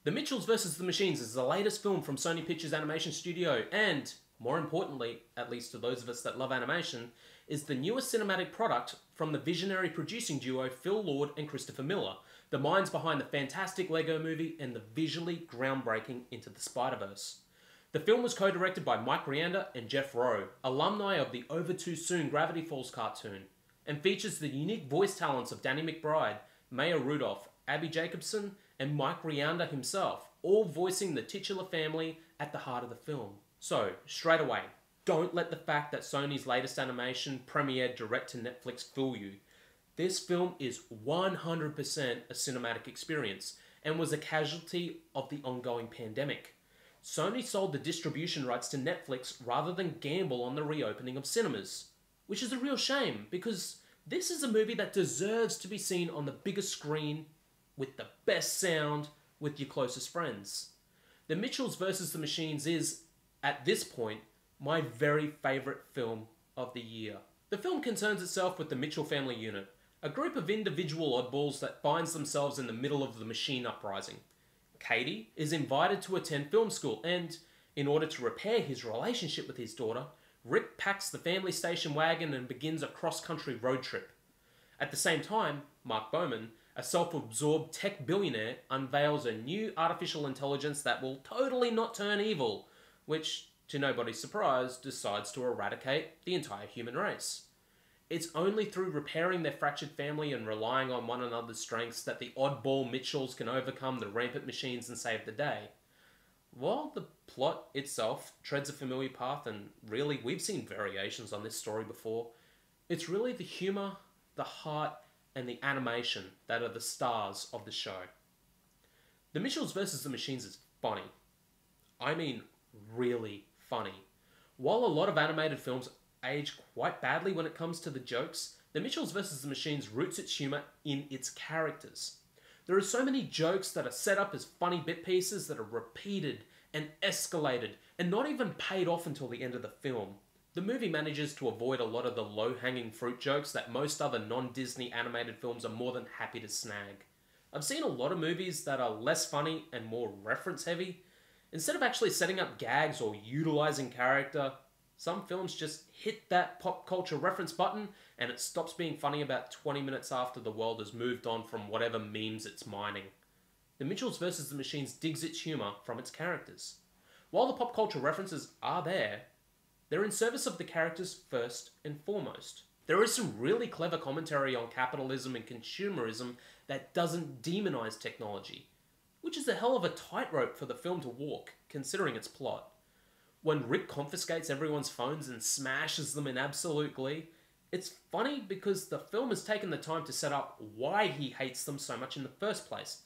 The Mitchells vs. the Machines is the latest film from Sony Pictures Animation Studio and, more importantly, at least to those of us that love animation, is the newest cinematic product from the visionary producing duo Phil Lord and Christopher Miller, the minds behind the fantastic Lego Movie and the visually groundbreaking Into the Spider-Verse. The film was co-directed by Mike Rianda and Jeff Rowe, alumni of the Over Too Soon Gravity Falls cartoon, and features the unique voice talents of Danny McBride, Maya Rudolph, Abbi Jacobson, and Mike Rianda himself, all voicing the titular family at the heart of the film. So, straight away, don't let the fact that Sony's latest animation premiered direct to Netflix fool you. This film is 100% a cinematic experience and was a casualty of the ongoing pandemic. Sony sold the distribution rights to Netflix rather than gamble on the reopening of cinemas, which is a real shame because this is a movie that deserves to be seen on the biggest screen with the best sound with your closest friends. The Mitchells vs. the Machines is, at this point, my very favourite film of the year. The film concerns itself with the Mitchell family unit, a group of individual oddballs that finds themselves in the middle of the machine uprising. Katie is invited to attend film school and, in order to repair his relationship with his daughter, Rick packs the family station wagon and begins a cross-country road trip. At the same time, Mark Bowman, a self-absorbed tech billionaire, unveils a new artificial intelligence that will totally not turn evil, which, to nobody's surprise, decides to eradicate the entire human race. It's only through repairing their fractured family and relying on one another's strengths that the oddball Mitchells can overcome the rampant machines and save the day. While the plot itself treads a familiar path, and really we've seen variations on this story before, it's really the humour, the heart, and the animation that are the stars of the show. The Mitchells vs. the Machines is funny. I mean, really funny. While a lot of animated films age quite badly when it comes to the jokes, The Mitchells vs. the Machines roots its humour in its characters. There are so many jokes that are set up as funny bit pieces that are repeated and escalated and not even paid off until the end of the film. The movie manages to avoid a lot of the low-hanging fruit jokes that most other non-Disney animated films are more than happy to snag. I've seen a lot of movies that are less funny and more reference-heavy. Instead of actually setting up gags or utilising character, some films just hit that pop culture reference button and it stops being funny about 20 minutes after the world has moved on from whatever memes it's mining. The Mitchells vs. the Machines digs its humour from its characters. While the pop culture references are there, they're in service of the characters first and foremost. There is some really clever commentary on capitalism and consumerism that doesn't demonise technology, which is a hell of a tightrope for the film to walk, considering its plot. When Rick confiscates everyone's phones and smashes them in absolute glee, it's funny because the film has taken the time to set up why he hates them so much in the first place,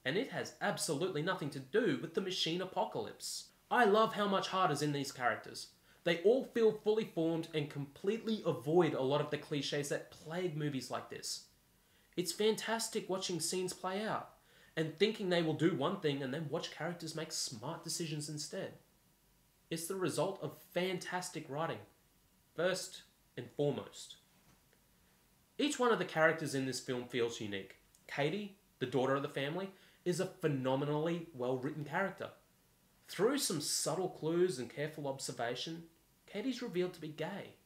and it has absolutely nothing to do with the machine apocalypse. I love how much heart is in these characters. They all feel fully formed and completely avoid a lot of the cliches that plague movies like this. It's fantastic watching scenes play out, and thinking they will do one thing and then watch characters make smart decisions instead. It's the result of fantastic writing, first and foremost. Each one of the characters in this film feels unique. Katie, the daughter of the family, is a phenomenally well-written character. Through some subtle clues and careful observation, Katie's revealed to be gay.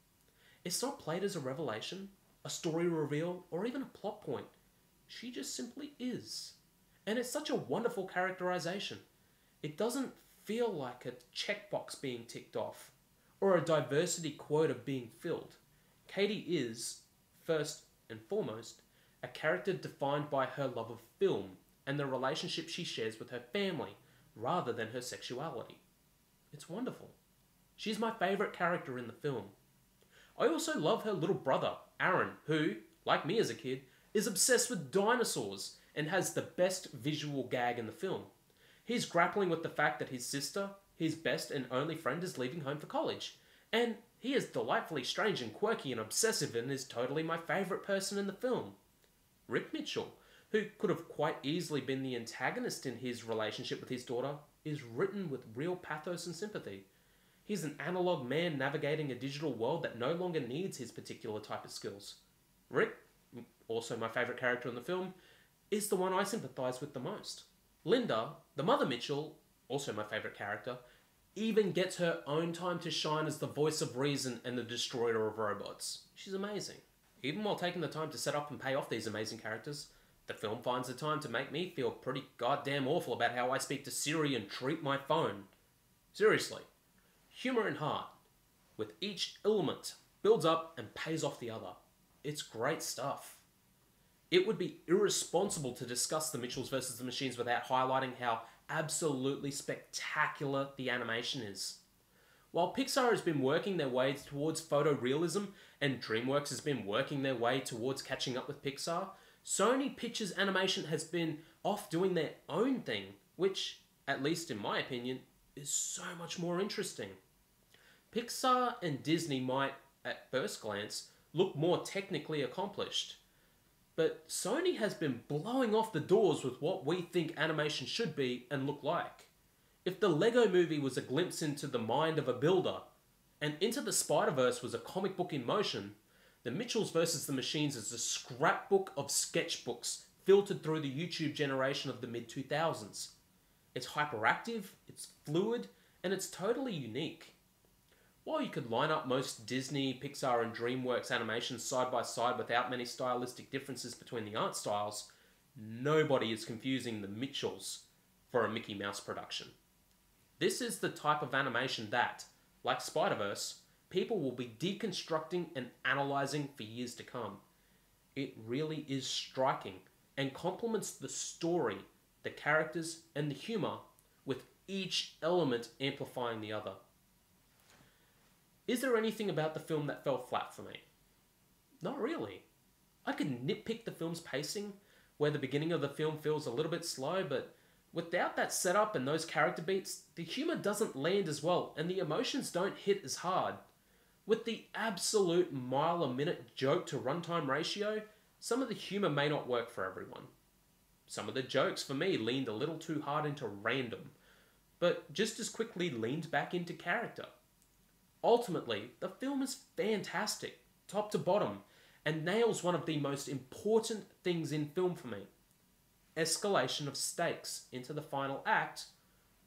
It's not played as a revelation, a story reveal, or even a plot point. She just simply is. And it's such a wonderful characterization. It doesn't feel like a checkbox being ticked off, or a diversity quota being filled. Katie is, first and foremost, a character defined by her love of film and the relationship she shares with her family, rather than her sexuality. It's wonderful. She's my favourite character in the film. I also love her little brother, Aaron, who, like me as a kid, is obsessed with dinosaurs and has the best visual gag in the film. He's grappling with the fact that his sister, his best and only friend, is leaving home for college, and he is delightfully strange and quirky and obsessive and is totally my favourite person in the film. Rick Mitchell, who could have quite easily been the antagonist in his relationship with his daughter, is written with real pathos and sympathy. He's an analog man navigating a digital world that no longer needs his particular type of skills. Rick, also my favourite character in the film, is the one I sympathise with the most. Linda, the mother Mitchell, also my favourite character, even gets her own time to shine as the voice of reason and the destroyer of robots. She's amazing. Even while taking the time to set up and pay off these amazing characters, the film finds the time to make me feel pretty goddamn awful about how I speak to Siri and treat my phone. Seriously. Humour and heart, with each element, builds up and pays off the other. It's great stuff. It would be irresponsible to discuss the Mitchells vs. the Machines without highlighting how absolutely spectacular the animation is. While Pixar has been working their way towards photorealism and DreamWorks has been working their way towards catching up with Pixar, Sony Pictures Animation has been off doing their own thing, which, at least in my opinion, is so much more interesting. Pixar and Disney might, at first glance, look more technically accomplished, but Sony has been blowing off the doors with what we think animation should be and look like. If the Lego Movie was a glimpse into the mind of a builder, and Into the Spider-Verse was a comic book in motion, the Mitchells vs. the Machines is a scrapbook of sketchbooks filtered through the YouTube generation of the mid-2000s. It's hyperactive, it's fluid, and it's totally unique. While you could line up most Disney, Pixar, and DreamWorks animations side by side without many stylistic differences between the art styles, nobody is confusing the Mitchells for a Mickey Mouse production. This is the type of animation that, like Spider-Verse, people will be deconstructing and analysing for years to come. It really is striking and complements the story, the characters, and the humour, with each element amplifying the other. Is there anything about the film that fell flat for me? Not really. I could nitpick the film's pacing, where the beginning of the film feels a little bit slow, but without that setup and those character beats, the humour doesn't land as well and the emotions don't hit as hard. With the absolute mile-a-minute joke to runtime ratio, some of the humour may not work for everyone. Some of the jokes for me leaned a little too hard into random, but just as quickly leaned back into character. Ultimately, the film is fantastic, top to bottom, and nails one of the most important things in film for me: escalation of stakes into the final act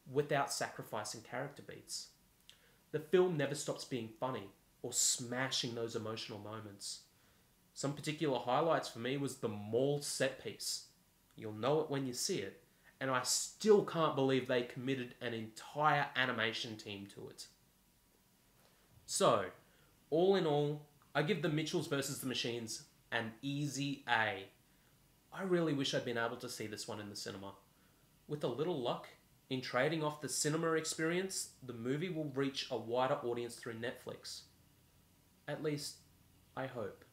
without sacrificing character beats. The film never stops being funny or smashing those emotional moments. Some particular highlights for me was the mall set piece. You'll know it when you see it, and I still can't believe they committed an entire animation team to it. So, all in all, I give the Mitchells vs. the Machines an easy A. I really wish I'd been able to see this one in the cinema. With a little luck, in trading off the cinema experience, the movie will reach a wider audience through Netflix. At least, I hope.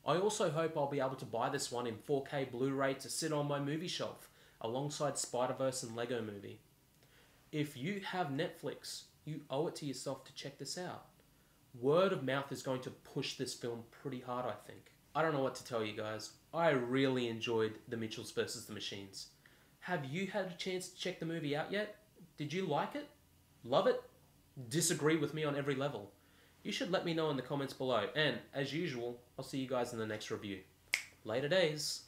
I also hope I'll be able to buy this one in 4K Blu-ray to sit on my movie shelf, alongside Spider-Verse and Lego Movie. If you have Netflix, you owe it to yourself to check this out. Word of mouth is going to push this film pretty hard, I think. I don't know what to tell you guys. I really enjoyed The Mitchells vs. the Machines. Have you had a chance to check the movie out yet? Did you like it? Love it? Disagree with me on every level? You should let me know in the comments below. And, as usual, I'll see you guys in the next review. Later days.